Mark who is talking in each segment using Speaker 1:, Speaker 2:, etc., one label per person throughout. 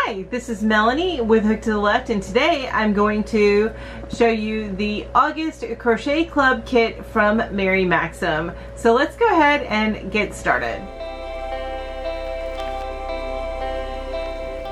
Speaker 1: Hi, this is Melanie with Hooked to the Left, and today I'm going to show you the August Crochet Club kit from Mary Maxim. So let's go ahead and get started.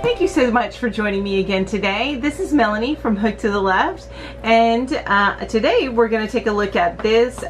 Speaker 1: Thank you so much for joining me again today. This is Melanie from Hooked to the Left, and today we're going to take a look at this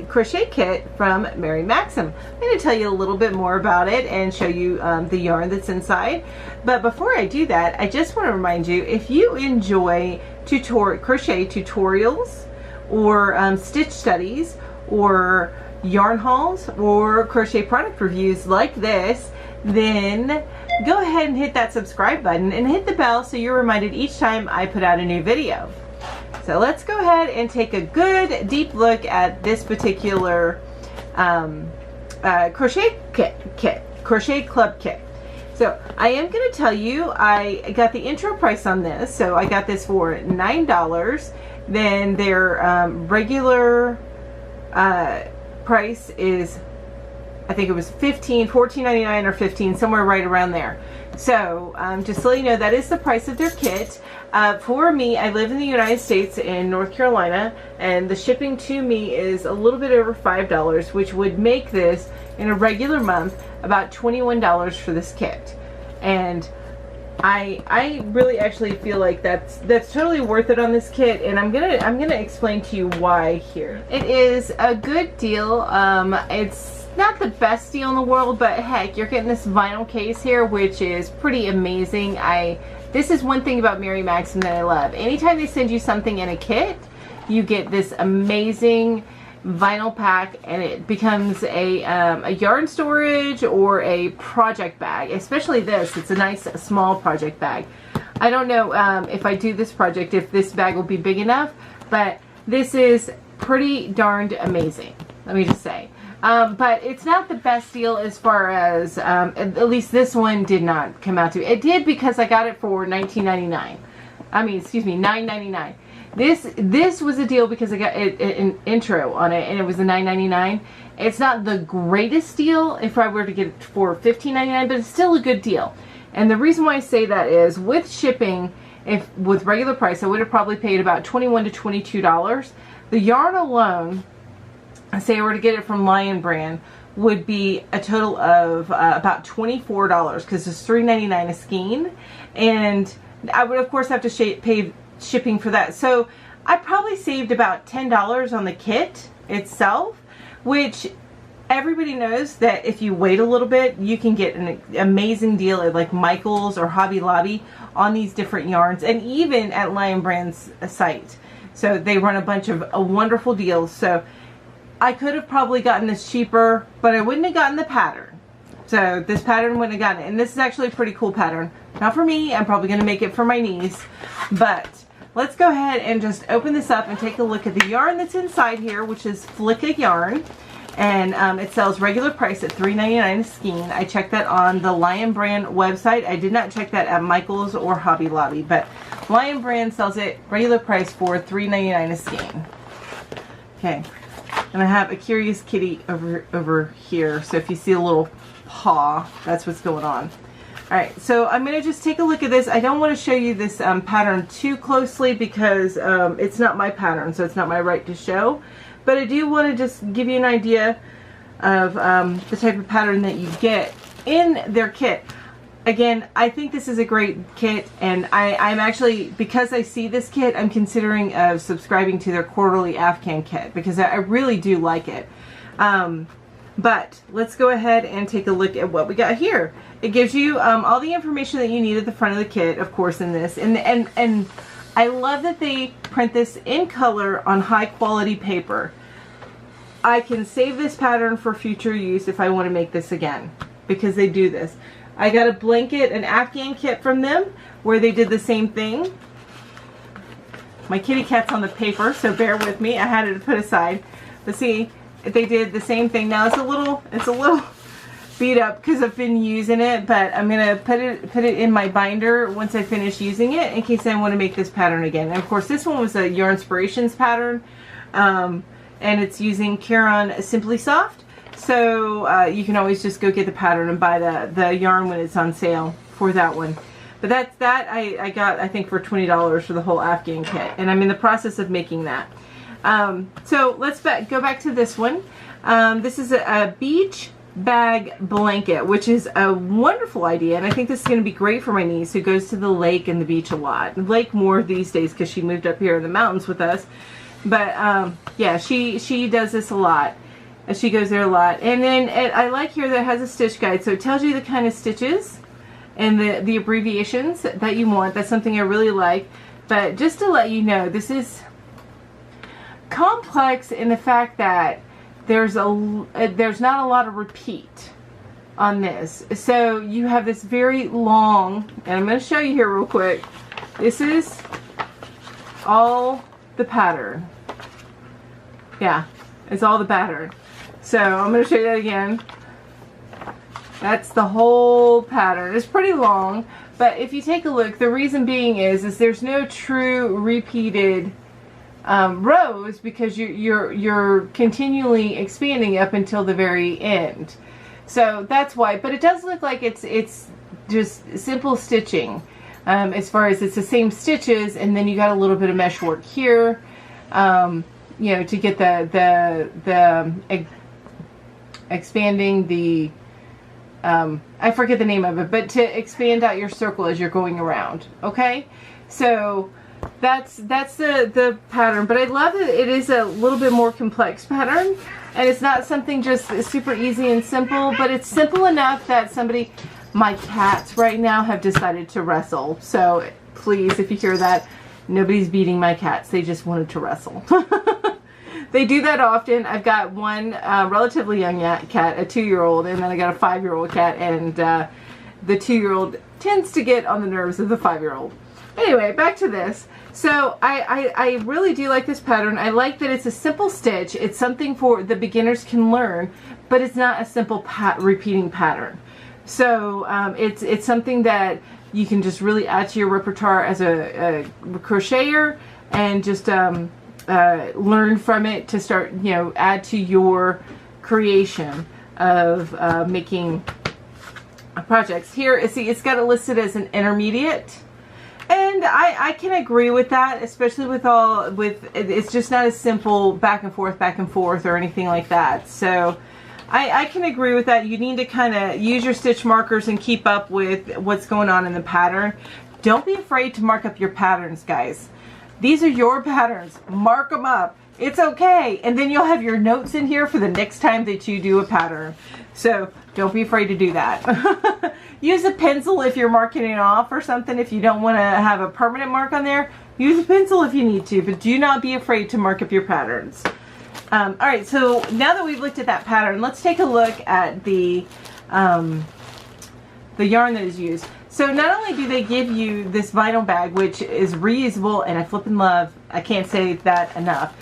Speaker 1: crochet kit from Mary Maxim. I'm going to tell you a little bit more about it and show you the yarn that's inside. But before I do that, I just want to remind you, if you enjoy crochet tutorials or stitch studies or yarn hauls or crochet product reviews like this, then go ahead and hit that subscribe button and hit the bell so you're reminded each time I put out a new video. So let's go ahead and take a good deep look at this particular crochet club kit. So I am going to tell you, I got the intro price on this. So I got this for $9. Then their regular price is, I think it was $14.99 or $15, somewhere right around there. So just to let you know, that is the price of their kit. For me, I live in the United States in North Carolina, and the shipping to me is a little bit over $5, which would make this in a regular month about $21 for this kit. And I really actually feel like that's totally worth it on this kit, and I'm gonna explain to you why here. It is a good deal. It's not the best deal in the world, but heck, you're getting this vinyl case here, which is pretty amazing. This is one thing about Mary Maxim that I love. Anytime they send you something in a kit, you get this amazing vinyl pack, and it becomes a yarn storage or a project bag. Especially this, it's a nice small project bag. I don't know if I do this project, if this bag will be big enough, but this is pretty darned amazing, let me just say. But it's not the best deal as far as, at least this one did not come out to. It did because I got it for $19.99. I mean, excuse me, $9.99. This was a deal because I got an intro on it, and it was a $9.99. It's not the greatest deal if I were to get it for $15.99, but it's still a good deal. And the reason why I say that is with shipping, with regular price, I would have probably paid about $21 to $22. The yarn alone, say I were to get it from Lion Brand, would be a total of about $24 because it's $3.99 a skein, and I would of course have to pay shipping for that. So I probably saved about $10 on the kit itself, which everybody knows that if you wait a little bit, you can get an amazing deal at like Michael's or Hobby Lobby on these different yarns, and even at Lion Brand's site. So they run a bunch of wonderful deals. So I could have probably gotten this cheaper, but I wouldn't have gotten the pattern. So this pattern wouldn't have gotten it. And this is actually a pretty cool pattern. Not for me, I'm probably going to make it for my niece. But let's go ahead and just open this up and take a look at the yarn that's inside here, which is Flicka yarn. And it sells regular price at $3.99 a skein. I checked that on the Lion Brand website. I did not check that at Michael's or Hobby Lobby, but Lion Brand sells it regular price for $3.99 a skein. Okay. And I have a curious kitty over here, so if you see a little paw, that's what's going on. Alright, so I'm going to just take a look at this. I don't want to show you this pattern too closely because it's not my pattern, so it's not my right to show. But I do want to just give you an idea of the type of pattern that you get in their kit. Again, I think this is a great kit, and I'm actually, because I see this kit, I'm considering subscribing to their quarterly Afghan kit because I really do like it. But let's go ahead and take a look at what we got here. It gives you all the information that you need at the front of the kit, of course, in this. And I love that they print this in color on high quality paper. I can save this pattern for future use if I want to make this again, because they do this. I got a blanket, an Afghan kit from them, where they did the same thing. My kitty cat's on the paper, so bear with me. I had it put aside. But see, they did the same thing. Now it's a little beat up because I've been using it, but I'm gonna put it in my binder once I finish using it in case I want to make this pattern again. And of course, this one was a Yarn Inspirations pattern, and it's using Caron Simply Soft. So you can always just go get the pattern and buy the yarn when it's on sale for that one. But I got, I think, for $20 for the whole Afghan kit, and I'm in the process of making that. So let's go back to this one. This is a beach bag blanket, which is a wonderful idea, and I think this is going to be great for my niece who goes to the lake and the beach a lot. Lake more these days because she moved up here in the mountains with us. But yeah, she does this a lot. She goes there a lot. And then I like here that it has a stitch guide, so it tells you the kind of stitches and the abbreviations that you want. That's something I really like. But just to let you know, this is complex in the fact that there's not a lot of repeat on this. So you have this very long, and I'm going to show you here real quick. This is all the pattern. Yeah, it's all the pattern. So I'm going to show you that again. That's the whole pattern. It's pretty long, but if you take a look, the reason being is there's no true repeated rows because you're continually expanding up until the very end. So that's why. But it does look like it's just simple stitching. As far as it's the same stitches, and then you got a little bit of mesh work here, you know, to get the expanding the I forget the name of it, but to expand out your circle as you're going around. Okay, so that's the pattern. But I love that it is a little bit more complex pattern, and it's not something just super easy and simple, but it's simple enough that somebody, my cats right now have decided to wrestle. So please, if you hear that, nobody's beating my cats. They just wanted to wrestle. They do that often. I've got one relatively young cat, a 2-year-old, and then I got a 5-year-old cat, and the 2-year-old tends to get on the nerves of the 5-year-old. Anyway, back to this. So I really do like this pattern. I like that it's a simple stitch. It's something for the beginners can learn, but it's not a simple repeating pattern. So it's something that you can just really add to your repertoire as a crocheter, and just learn from it to start, you know, add to your creation of making projects. Here, see, it's got it listed as an intermediate, and I can agree with that, especially with it's just not as simple back and forth or anything like that. So I can agree with that. You need to kind of use your stitch markers and keep up with what's going on in the pattern. Don't be afraid to mark up your patterns, guys. These are your patterns. Mark them up. It's okay. And then you'll have your notes in here for the next time that you do a pattern. So don't be afraid to do that. Use a pencil if you're marking it off or something. If you don't want to have a permanent mark on there, use a pencil if you need to. But do not be afraid to mark up your patterns. Alright, so now that we've looked at that pattern, let's take a look at the yarn that is used. So not only do they give you this vinyl bag, which is reusable, and I flippin' love, I can't say that enough.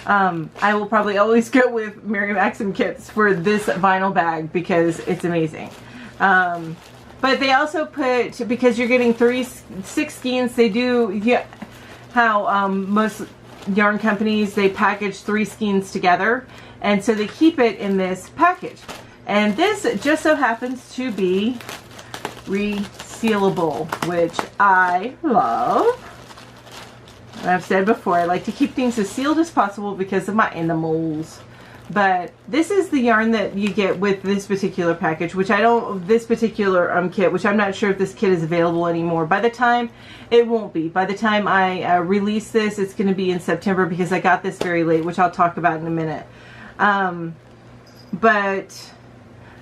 Speaker 1: I will probably always go with Mary Maxim kits for this vinyl bag because it's amazing. But they also put, because you're getting 6 skeins, they do, yeah, how most yarn companies, they package 3 skeins together, and so they keep it in this package. And this just so happens to be resealable, which I love. And I've said before, I like to keep things as sealed as possible because of my animals. But this is the yarn that you get with this particular package, which I don't, this particular kit, which I'm not sure if this kit is available anymore. By the time, it won't be. By the time I release this, it's going to be in September because I got this very late, which I'll talk about in a minute. But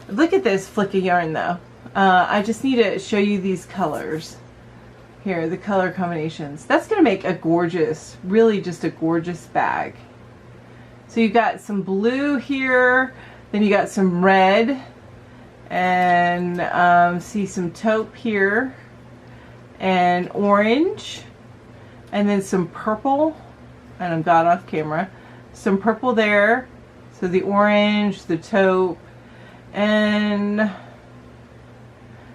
Speaker 1: look at this flick of yarn though. I just need to show you these colors. Here, the color combinations. That's going to make a gorgeous, really just a gorgeous bag. So you got some blue here, then you got some red, and see some taupe here, and orange, and then some purple, and I'm got off camera, some purple there, so the orange, the taupe, and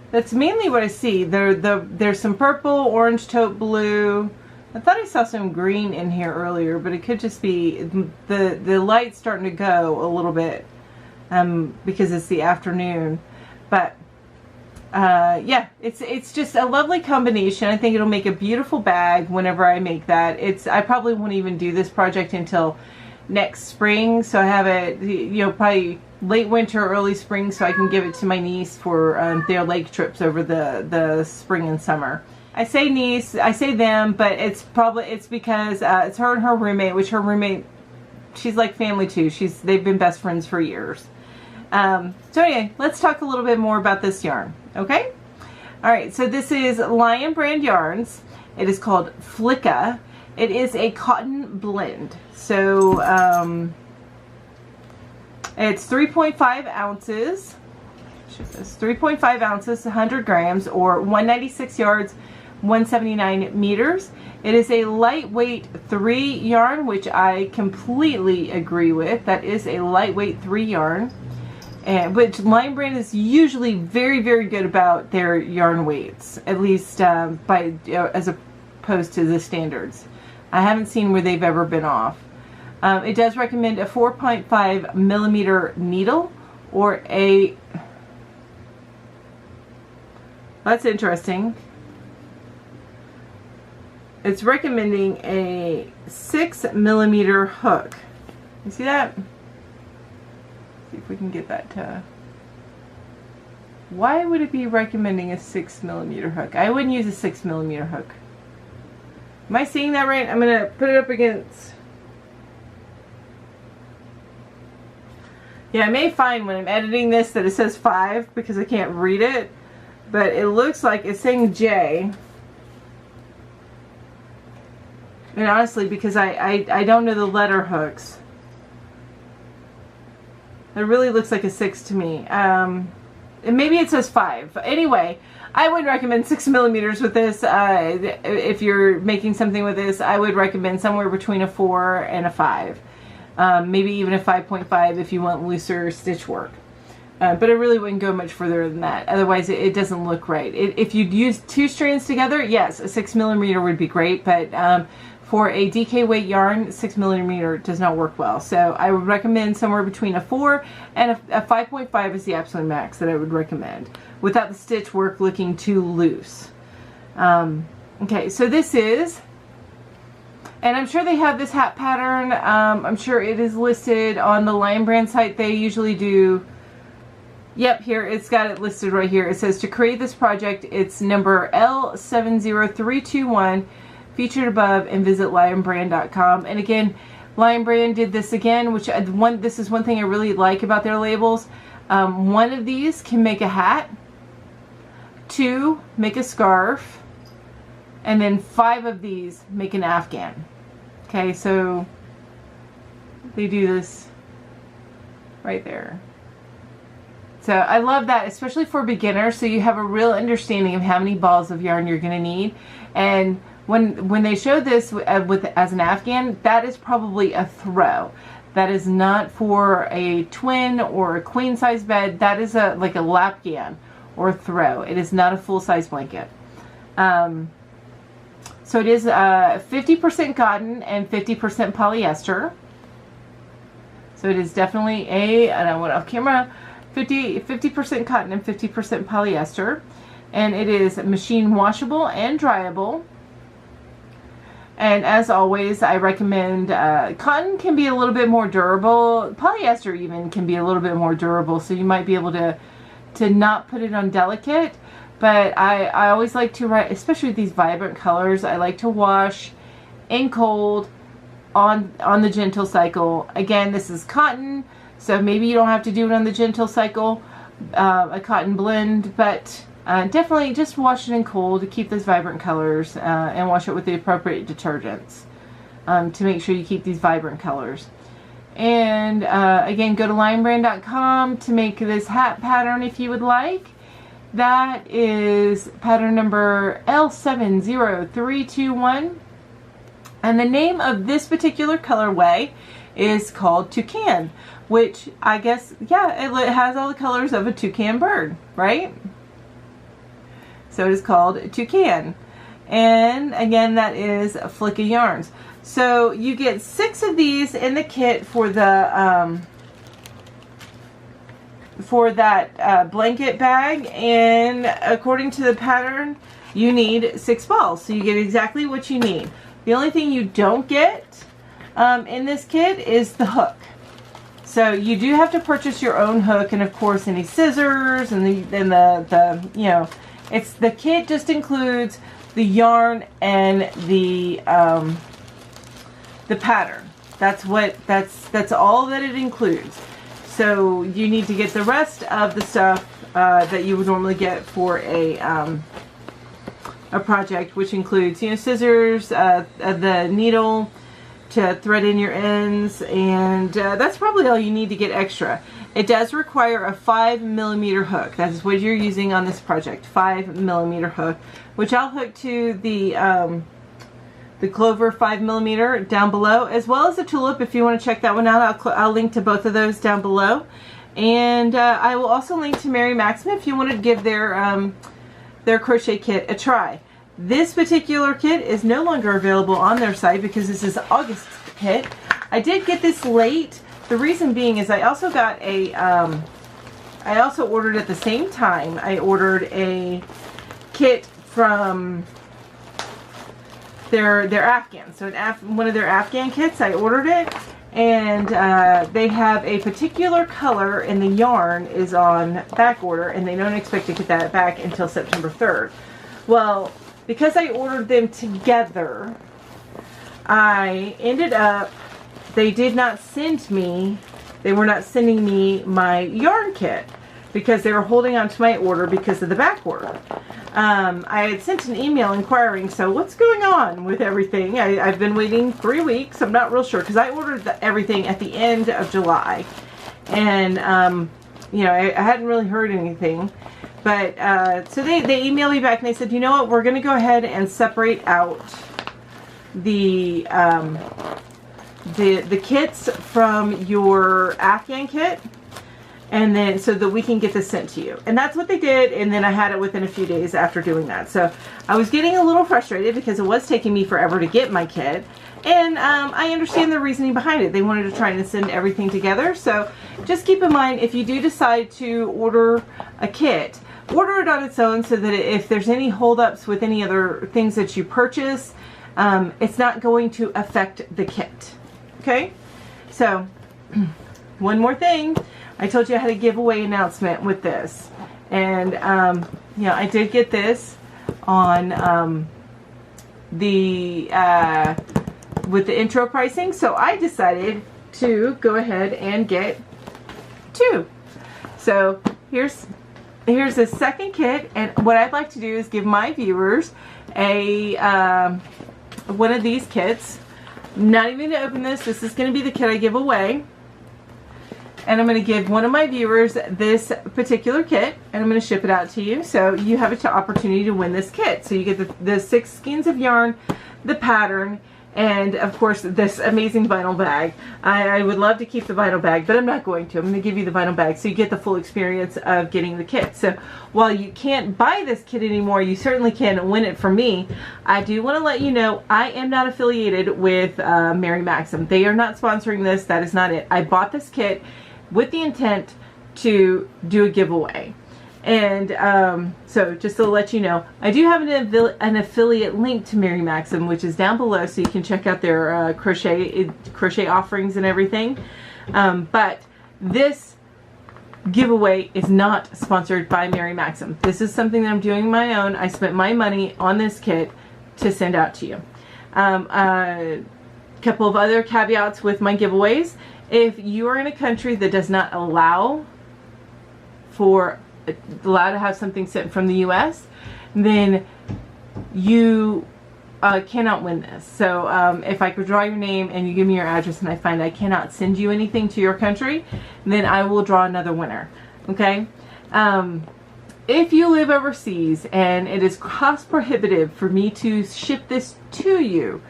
Speaker 1: that's mainly what I see. There's some purple, orange, taupe, blue. I thought I saw some green in here earlier, but it could just be the light's starting to go a little bit because it's the afternoon. But yeah, it's just a lovely combination. I think it'll make a beautiful bag whenever I make that. I probably won't even do this project until next spring, so I have it, you know, probably late winter, early spring, so I can give it to my niece for their lake trips over the spring and summer. I say niece, I say them, but it's because it's her and her roommate, which her roommate, she's like family too. They've been best friends for years. So anyway, let's talk a little bit more about this yarn, okay? All right, so this is Lion Brand Yarns. It is called Flicka. It is a cotton blend. So it's 3.5 ounces. It's 3.5 ounces, 100 grams, or 196 yards, 179 meters. It is a lightweight 3 yarn, which I completely agree with. That is a lightweight 3 yarn. And which Lion Brand is usually very, very good about their yarn weights, at least as opposed to the standards. I haven't seen where they've ever been off. It does recommend a 4.5 millimeter needle or a, that's interesting. It's recommending a 6 millimeter hook. You see that? See if we can get that to, why would it be recommending a 6 millimeter hook? I wouldn't use a 6 millimeter hook. Am I seeing that right? I'm gonna put it up against, yeah, I may find when I'm editing this that it says 5 because I can't read it, but it looks like it's saying J. And honestly, because I don't know the letter hooks, it really looks like a 6 to me. And maybe it says 5. Anyway, I would recommend 6 millimeters with this. If you're making something with this, I would recommend somewhere between a 4 and a 5. Maybe even a 5.5 if you want looser stitch work. But I really wouldn't go much further than that. Otherwise, it doesn't look right. If you'd use 2 strands together, yes, a 6 millimeter would be great. But for a DK weight yarn, 6 millimeter does not work well. So I would recommend somewhere between a 4 and a 5.5 is the absolute max that I would recommend, without the stitch work looking too loose. Okay, so this is, and I'm sure they have this hat pattern. I'm sure it is listed on the Lion Brand site. They usually do. Yep, here, it's got it listed right here. It says to create this project, it's number L70321, featured above, and visit lionbrand.com. And again, Lion Brand did this again, which this is one thing I really like about their labels. One of these can make a hat, 2 make a scarf, and then 5 of these make an afghan. Okay, so they do this right there. So I love that, especially for beginners, so you have a real understanding of how many balls of yarn you're going to need. And when they show this as an afghan, that is probably a throw. That is not for a twin or a queen size bed. That is like a lapghan or throw. It is not a full size blanket. So it is 50% cotton and 50% polyester. So it is definitely and I went off camera, 50% cotton and 50% polyester. And it is machine washable and dryable. And as always, I recommend, cotton can be a little bit more durable. Polyester even can be a little bit more durable, so you might be able to not put it on delicate. But I always like to write, especially with these vibrant colors, I like to wash in cold on the gentle cycle. Again, this is cotton, so maybe you don't have to do it on the gentle cycle, a cotton blend, but definitely just wash it in cold to keep those vibrant colors, and wash it with the appropriate detergents to make sure you keep these vibrant colors. And again, go to lionbrand.com to make this hat pattern if you would like. That is pattern number L70321. And the name of this particular colorway is called Toucan, which I guess, yeah, it has all the colors of a toucan bird, right? So it is called Toucan. And again, that is Flicka Yarns. So you get 6 of these in the kit for the for that blanket bag, and according to the pattern, you need 6 balls. So you get exactly what you need. The only thing you don't get in this kit is the hook. So you do have to purchase your own hook, and of course any scissors, and the you know, it's the kit just includes the yarn and the pattern. That's all that it includes. So you need to get the rest of the stuff that you would normally get for a project, which includes, you know, scissors, the needle to thread in your ends, and that's probably all you need to get extra. It does require a 5mm hook. That is what you're using on this project, 5mm hook, which I'll hook to the Clover 5mm down below, as well as the tulip. If you want to check that one out, I'll link to both of those down below, and I will also link to Mary Maxim if you want to give their crochet kit a try. This particular kit is no longer available on their site because this is August kit. I did get this late. The reason being is I also got a, I also ordered at the same time, I ordered a kit from their Afghan. So one of their Afghan kits, I ordered it, and they have a particular color, and the yarn is on back order, and they don't expect to get that back until September 3rd. Well, because I ordered them together, I ended up, they did not send me, they were not sending me my yarn kit because they were holding on to my order because of the back order. I had sent an email inquiring, so what's going on with everything? I've been waiting 3 weeks. I'm not real sure because I ordered everything at the end of July, and you know, I hadn't really heard anything. But so they emailed me back and they said, you know what, we're going to go ahead and separate out the kits from your Afghan kit, and then so that we can get this sent to you. And that's what they did, and then I had it within a few days after doing that. So I was getting a little frustrated because it was taking me forever to get my kit, and I understand the reasoning behind it. They wanted to try and send everything together. So just keep in mind, if you do decide to order a kit, order it on its own so that if there's any holdups with any other things that you purchase, it's not going to affect the kit. Okay? So, one more thing. I told you I had a giveaway announcement with this. And, you know, I did get this on with the intro pricing. So I decided to go ahead and get 2. So here's the second kit, and what I'd like to do is give my viewers a one of these kits. I'm not even going to open this. This is going to be the kit I give away, and I'm going to give one of my viewers this particular kit, and I'm going to ship it out to you, so you have an opportunity to win this kit. So you get the 6 skeins of yarn, the pattern, and of course this amazing vinyl bag. I would love to keep the vinyl bag, but I'm not going to. I'm going to give you the vinyl bag so you get the full experience of getting the kit. So while you can't buy this kit anymore, you certainly can win it from me. I do want to let you know I am not affiliated with Mary Maxim. They are not sponsoring this. That is not it. I bought this kit with the intent to do a giveaway. And so just to let you know, I do have an affiliate link to Mary Maxim, which is down below, so you can check out their crochet offerings and everything. But this giveaway is not sponsored by Mary Maxim. This is something that I'm doing my own. I spent my money on this kit to send out to you. A couple of other caveats with my giveaways. If you are in a country that does not allow to have something sent from the US, then you cannot win this. So if I could draw your name and you give me your address and I find I cannot send you anything to your country, then I will draw another winner. Okay? If you live overseas and it is cost prohibitive for me to ship this to you,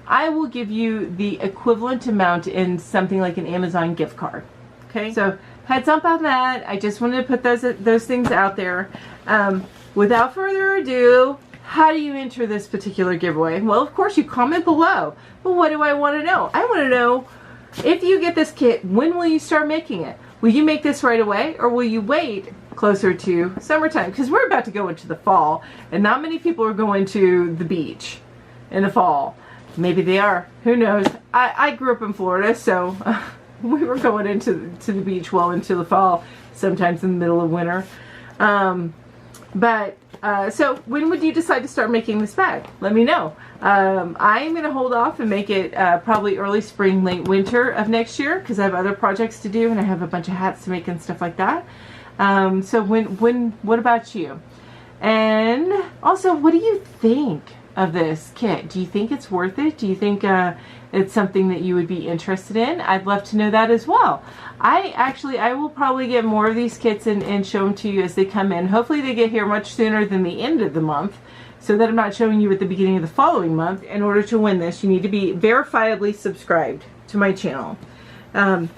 Speaker 1: I will give you the equivalent amount in something like an Amazon gift card. Okay? So heads up on that. I just wanted to put those things out there. Without further ado, how do you enter this particular giveaway? Well, of course, you comment below. But what do I want to know? I want to know, if you get this kit, when will you start making it? Will you make this right away, or will you wait closer to summertime? Because we're about to go into the fall, and not many people are going to the beach in the fall. Maybe they are. Who knows? I grew up in Florida, so we were going into the beach well into the fall, sometimes in the middle of winter. So when would you decide to start making this bag? Let me know. I'm going to hold off and make it probably early spring, late winter of next year, because I have other projects to do and I have a bunch of hats to make and stuff like that. So what about you? And also, what do you think of this kit? Do you think it's worth it? Do you think it's something that you would be interested in? I'd love to know that as well. I will probably get more of these kits and show them to you as they come in. Hopefully they get here much sooner than the end of the month, so that I'm not showing you at the beginning of the following month. In order to win this, you need to be verifiably subscribed to my channel.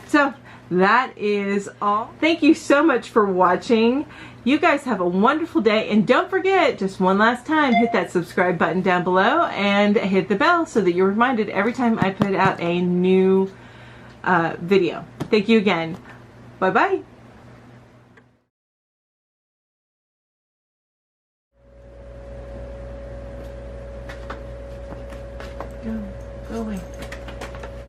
Speaker 1: So that is all. Thank you so much for watching. You guys have a wonderful day, and don't forget, just one last time, hit that subscribe button down below and hit the bell so that you're reminded every time I put out a new video. Thank you again. Bye-bye. Go away.